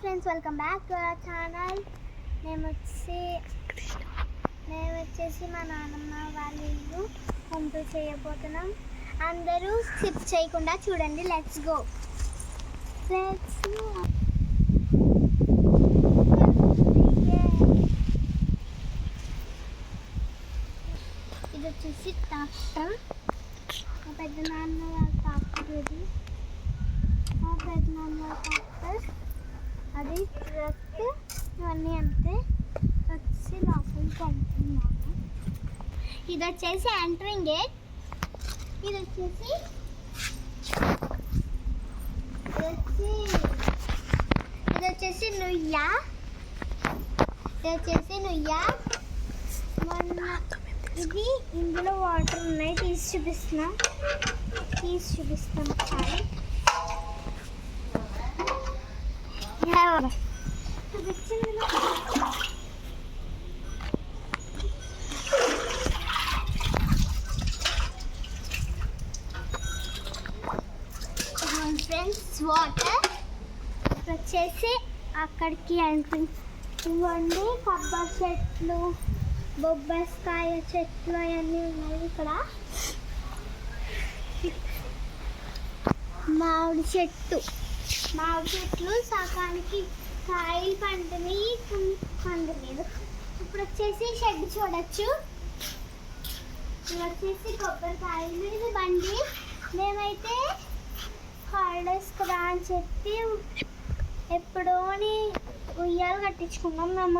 Friends, welcome back to our channel. మేము వచ్చేసి మా నాన్నమ్మ వాళ్ళ ఇల్లు కంప్లీట్ చేయబోతున్నాం. అందరూ స్కిప్ చేయకుండా చూడండి. Let's go. ఇది వచ్చేసి ట్రాక్టర్. మా పెద్ద నాన్న వాళ్ళ ట్రాక్టర్. ఇది మా పెద్ద నాన్న వాళ్ళ ట్రాక్టర్. అది ట్రక్. ఇవన్నీ అంతే. వచ్చి లోపలికి వెళ్తున్నాము. ఇది వచ్చేసి ఎంట్రింగ్ గేట్. ఇది వచ్చేసి నుయ్య. మొన్న ఇది ఇందులో వాటర్ ఉన్నాయి. తీసి చూపిస్తాం ఒకసారి. ఫ్రెండ్స్, వాటర్ వచ్చేసి అక్కడికి ఇవ్వండి. కొబ్బరి చెట్లు, బొబ్బస్కాయ చెట్లు అవన్నీ ఉన్నాయి. ఇక్కడ మామిడి చెట్లు సగానికి కాయలు పండుని పండలేదు. ఇప్పుడు వచ్చేసి షెడ్ చూడొచ్చు. ఇది వచ్చేసి కొబ్బరికాయలు. ఇది బండి. మేమైతే హాలిడేస్ కదా అని చెప్పి ఎప్పుడోని ఉయ్యాలు కట్టించుకున్నాం. మేము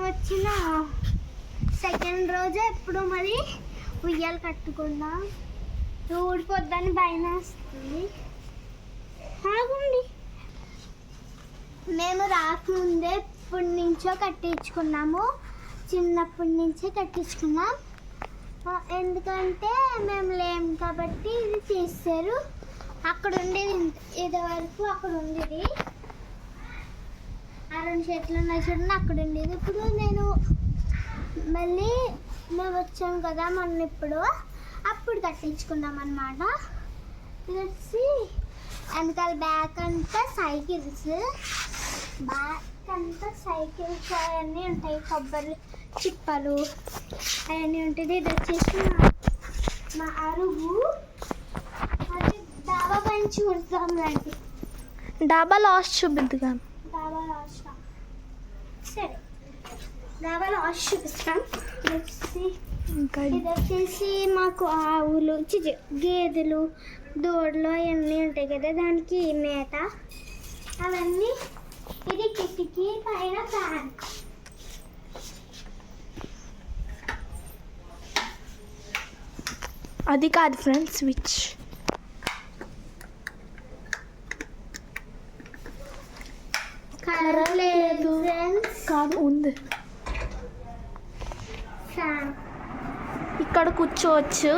వచ్చిన సెకండ్ రోజే ఎప్పుడు మరి ఉయ్యాలు కట్టుకున్నాం. ఊడిపోద్దని భయం వస్తుంది. ఆగండి. మేము రాకముందే ఇప్పటి నుంచో కట్టించుకున్నాము. చిన్నప్పటి నుంచే కట్టించుకున్నాం. ఎందుకంటే మేము లేము కాబట్టి ఇది చేస్తారు. అక్కడ ఉండేది ఇది వరకు అక్కడ ఉండేది. ఆ 2 చెట్లు ఉన్నాయి చూడండి, అక్కడ ఉండేది. ఇప్పుడు మళ్ళీ మేము వచ్చాము కదా మొన్న, అప్పుడు కట్టించుకున్నాం అన్నమాట. ఇది వచ్చి వెనకాల బ్యాక్ అంతా సైకిల్స్ అవన్నీ ఉంటాయి. కొబ్బరి చిప్పలు అవన్నీ ఉంటుంది. ఇది వచ్చేసి మా అరుగు. అది డాబా పైన చూద్దాం రండి. డాబా లాస్ట్ చూపిద్దాం. సరే, డాబా లాస్ట్ చూపిస్తాం. ఇది వచ్చేసి మాకు ఆవులు, గేదెలు, దూడలు అవన్నీ ఉంటాయి కదా, దానికి మేత అవన్నీ. ఇది కిటికీ పైన ఫ్యాన్. అది కాదు ఫ్రెండ్స్, స్విచ్ కలర్ లేదు కాదు, ఉంది. ఫ్యాన్. ఇక్కడ కూర్చోవచ్చు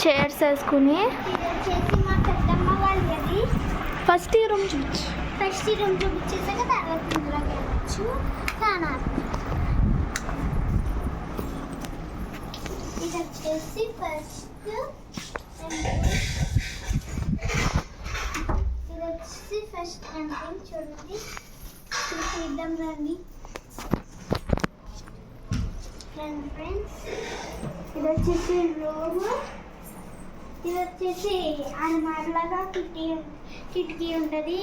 చైర్స్ వేసుకుని. ఇది వచ్చేసి మా పెద్దమ్మ వాళ్ళది. ఫస్ట్ ఈ రూమ్ చూపించేసాక తర్వాత ఇందులోకి వెళ్ళచ్చు. ఇది వచ్చేసి ఫస్ట్ ఎంట్రింగ్ చూడండి. చూద్దాం రండి ఫ్రెండ్స్. ఇది వచ్చేసి రూమ్. ఇది వచ్చేసి అలమారలాగా కిటికీ ఉంటుంది.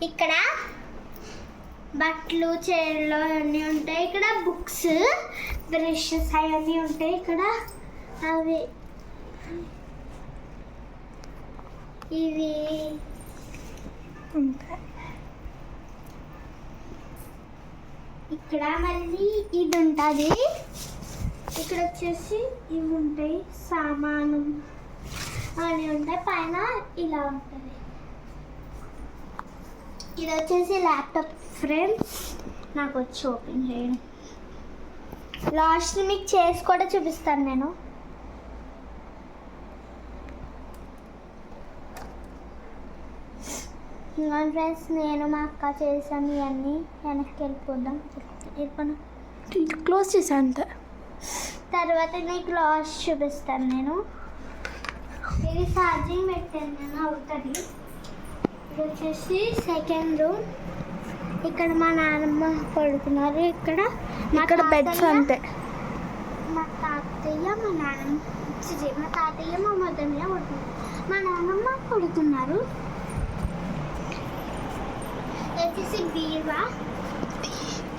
ఇక్కడ బట్టలు, చీరలు అవన్నీ ఉంటాయి. ఇక్కడ బుక్స్, బ్రషెస్ అవన్నీ ఉంటాయి. ఇక్కడ అవి ఇవి ఇక్కడ మళ్ళీ ఇది ఉంటుంది. ఇక్కడ వచ్చేసి ఇవి ఉంటాయి, సామాను అవన్నీ ఉంటాయి. పైన ఇలా ఉంటుంది. ఇది వచ్చేసి ల్యాప్టాప్ ఫ్రెండ్స్. నాకు వచ్చి ఓపెన్ చేయడం. లాస్ట్ మీకు చేసి కూడా చూపిస్తాను నేను. ఫ్రెండ్స్, నేను మా అక్క చేసాను. ఇవన్నీ వెనక్కి వెళ్ళిపోదాం. క్లోజ్ చేసా అంతే. తర్వాత నీకు లాస్ట్ చూపిస్తాను నేను. ఇది ఇది ఛార్జింగ్ పెట్టాను నేను అవుతుంది. ఇది వచ్చేసి సెకండ్ రూమ్. ఇక్కడ మా నాన్నమ్మ పడుకున్నారు. ఇక్కడ బెడ్స్ అంతే. మా తాతయ్య మా నాన్నమ్మ మా తాతయ్య మా మదర్య పడుతున్నారు. మా నాన్నమ్మ పడుతున్నారు. వచ్చేసి బీవా.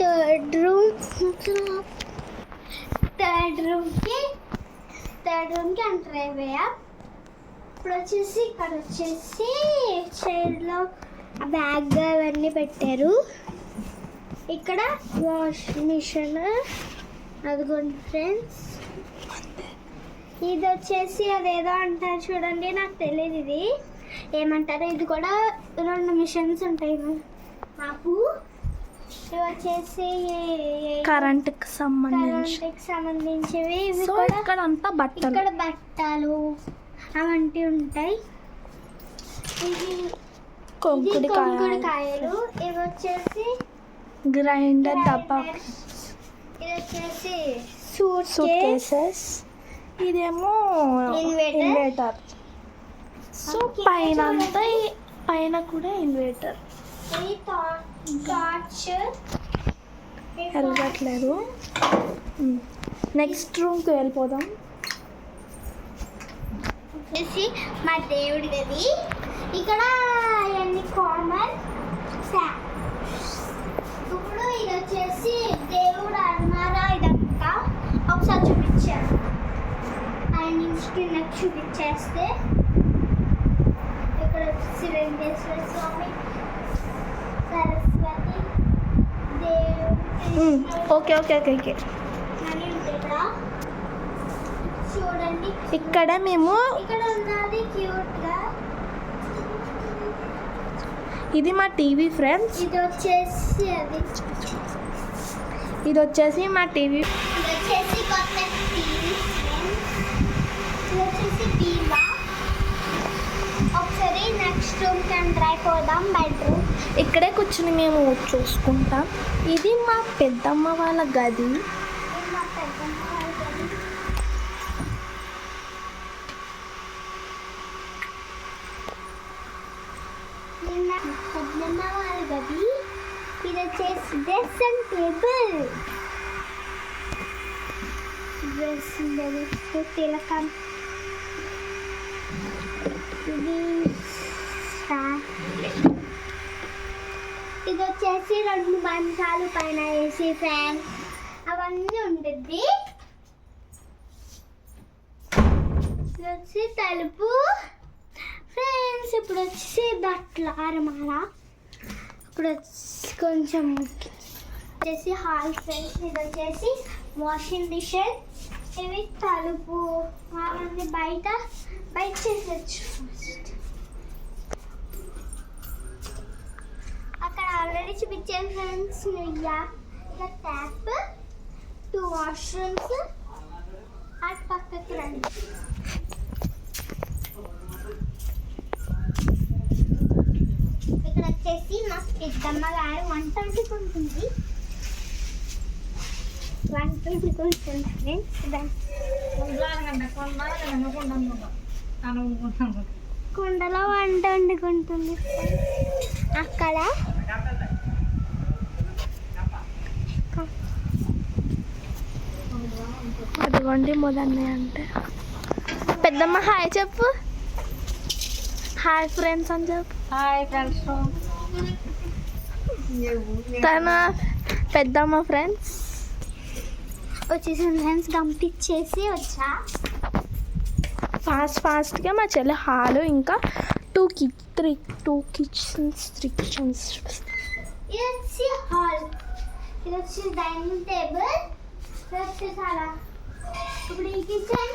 థర్డ్ రూమ్కి ఎంటర్ అయిపోయా. ఇప్పుడు వచ్చేసి ఇక్కడ వచ్చేసి చైర్లో బ్యాగ్ అవన్నీ పెట్టారు. ఇక్కడ వాష్ మిషన్ అదిగోండి ఫ్రెండ్స్. ఇది వచ్చేసి అదేదో అంటారు చూడండి, నాకు తెలియదు ఇది ఏమంటారు. ఇది కూడా 2 మిషన్స్ ఉంటాయి నాకు. ఇవి వచ్చేసి కరెంట్కి సంబంధించివి. ఇవి కూడా ఇక్కడ అంతా ఇక్కడ బట్టలు అవంటివి ఉంటాయి. ఇది కొంకుడికాయలు. ఇవి వచ్చేసి గ్రైండర్ డబ్బా. ఇది వచ్చేసి సూట్ కేసెస్. ఇదేమో ఇన్వర్టర్. సో పైన అంతా పైన కూడా ఇన్వర్టర్. ఇది టార్చ్ వెళ్ళట్లేదు. నెక్స్ట్ రూమ్కి వెళ్ళిపోదాం. వచ్చేసి మా దేవుడి గది. ఇక్కడ అవన్నీ కామన్. ఇప్పుడు ఇది వచ్చేసి దేవుడు అన్నారా ఇదంతా ఒకసారి చూపించాను. ఆయన నుంచి నాకు చూపించేస్తే ఇక్కడ వచ్చేసి వెంకటేశ్వర స్వామి, సరస్వతి, దేవుడు ఓకే ఓకే ఓకే ఓకే అని ఉంటాయి ఇక్కడ. చూడండి ఇక్కడ మేము ఇక్కడ ఉన్నది క్యూట్ గా. ఇది మా టీవీ ఫ్రెండ్స్. ఇది వచ్చేసి మా టీవీ. ఇది వచ్చేసి కొత్త టీవీ. ఇది వచ్చేసి బీవా. ఒకసారి నెక్స్ట్ రూమ్ కి ఎంటర్ అయిపోదాం. బెడ్రూమ్. ఇక్కడే కూర్చుని మేము చూసుకుంటాం. ఇది మా పెద్దమ్మ వాళ్ళ గది. ఇది మా పెద్దమ్మ వాళ్ళ గది. పెద్దమ్మ వాళ్ళ గది. ఇది వచ్చేసి డ్రెస్సింగ్ టేబుల్. డ్రెస్సింగ్ టేబుల్ తిలకం. ఇది వచ్చేసి 2 మంచాలు, పైన ఏసీ, ఫ్యాన్ అవన్నీ ఉంటుంది. ఇది వచ్చి తలుపు ఫ్రెండ్స్. ఇప్పుడు వచ్చి బట్టల అరమాల. ఇప్పుడు వచ్చి కొంచెం వచ్చేసి హాల్ ఫ్రెండ్స్. ఇది వచ్చేసి వాషింగ్ మిషన్. ఇవి తలుపు అవన్నీ బయట చేసేచ్చు. అక్కడ ఆల్రెడీ చూపించాను ఫ్రెండ్స్. ఇలా ట్యాప్, 2 వాష్రూమ్స్. అటు పక్కకి రండి. ఇక్కడ వచ్చేసి మా పెద్దమ్మ గారు వంట వండుకుంటుంది. కుండలో వంట వండుకుంటుంది. అక్కడ అదిగోండి మొదలనే అంటే పెద్దమ్మ హాయ్ చెప్పు. హాయ్ ఫ్రెండ్స్ అని చెప్పు. Hi friends. తన పెద్దమ్మ ఫ్రెండ్స్ వచ్చేసి ఫ్రెండ్స్ పంపించేసి వచ్చా. ఫాస్ట్గా మా చెల్లి హాలు ఇంకా 2 కిచెన్స్ 3 కిచెన్స్. ఇది వచ్చి హాల్. ఇది వచ్చి డైనింగ్ టేబుల్. ఇది వచ్చేసి అలా. ఇప్పుడు ఈ కిచెన్.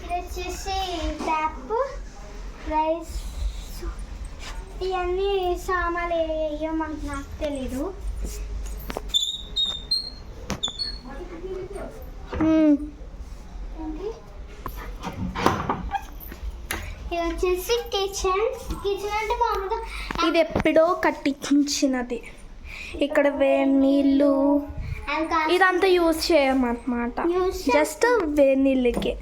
ఇది వచ్చేసి ట్యాప్, రైస్. ఇవన్నీ సామాన్లు వేయమంటే నాకు తెలీదు. ఇది వచ్చేసి కిచెన్. కిచెన్ అంటే మామూలుగా ఇది ఎప్పుడో కట్టించినది. ఇక్కడ వేడి నీళ్ళు ఇదంతా యూజ్ చేయమన్నమాట. జస్ట్ వేడి నీళ్ళకి.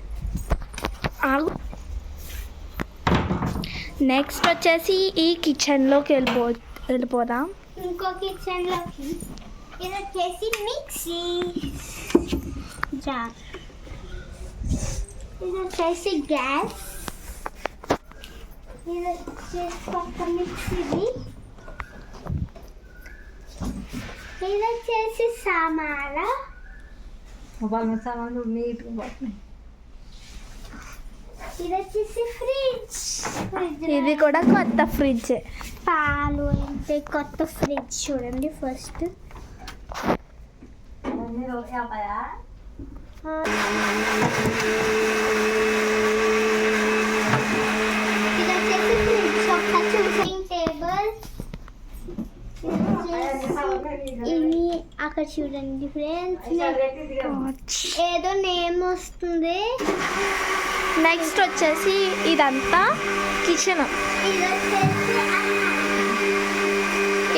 ఆగు. నెక్స్ట్ వచ్చేసి ఈ కిచెన్లోకి వెళ్ళిపోదాం. ఇంకో కిచెన్లోకి ఇది వచ్చేసి మిక్సీ జార్, ఇది వచ్చేసి గ్యాస్, ఇది వచ్చేసి పక్క మిక్సీది, ఇది వచ్చేసి సామాన్లు, ఇది వచ్చేసి ఫ్రిడ్జ్. ఇది కూడా కొత్త ఫ్రిడ్జ్. పాలు అంటే కొత్త ఫ్రిడ్జ్ చూడండి ఫస్ట్. ఇది వచ్చేసి ఫ్రిడ్జ్ ఒక చూసింగ్ టేబుల్. ఇవి అక్కడ చూడండి ఫ్రెండ్స్, ఏదో నేమ్ వస్తుంది. నెక్స్ట్ వచ్చేసి ఇదంతా కిచెన్. ఇది వచ్చేసి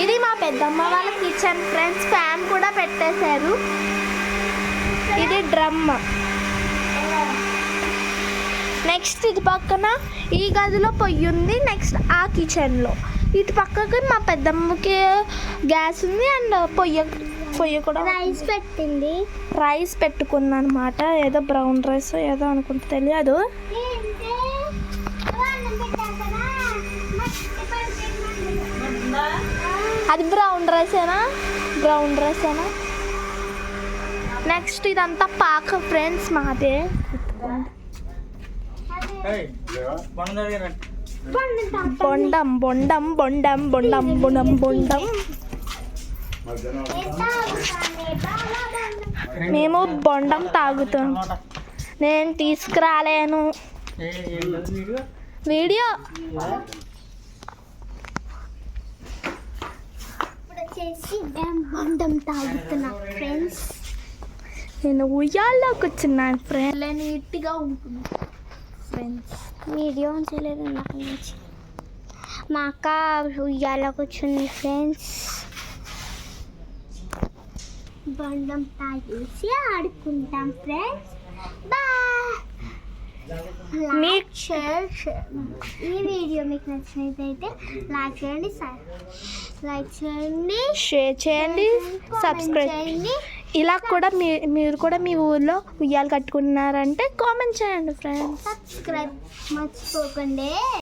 ఇది మా పెద్దమ్మ వాళ్ళ కిచెన్ ఫ్రెండ్స్. ఫ్యాన్ కూడా పెట్టేశారు. ఇది డ్రమ్. నెక్స్ట్ ఇది పక్కన ఈ గదిలో పొయ్యి ఉంది. నెక్స్ట్ ఆ కిచెన్లో ఇటు పక్కకి మా పెద్దమ్మకి గ్యాస్ ఉంది అండ్ పొయ్యి కూడా రైస్ పెట్టింది. రైస్ పెట్టుకుంది అనమాట. ఏదో బ్రౌన్ రైస్ ఏదో అనుకుంటే తెలియదు. అది బ్రౌన్ రైసేనా? నెక్స్ట్ ఇదంతా పాక ఫ్రెండ్స్ మాదే. బొండం బొండం బొండం బొండం బొండం బొండం. మేము బొండం తాగుతాం. నేను తీసుకురాలేను వీడియో. ఇప్పుడు వచ్చేసి బొండం తాగుతున్నాం ఫ్రెండ్స్. నేను ఉయ్యాల్లో కూర్చున్నాను ఫ్రెండ్. నీట్గా ఉంటుంది ఫ్రెండ్స్. వీడియో చేయలేదు నాకు నుంచి. మా అక్క ఉయ్యాల కూర్చుంది ఫ్రెండ్స్. బండం తాగేసి ఆడుకుంటాం ఫ్రెండ్స్. బాయ్. ఈ వీడియో మీకు నచ్చినట్లయితే లైక్ చేయండి, షేర్ చేయండి, సబ్స్క్రైబ్ చేయండి. ఇలా కూడా మీరు కూడా మీ ఊర్లో ఉయ్యాలు కట్టుకున్నారంటే కామెంట్ చేయండి ఫ్రెండ్స్. సబ్స్క్రైబ్ మర్చిపోకండి.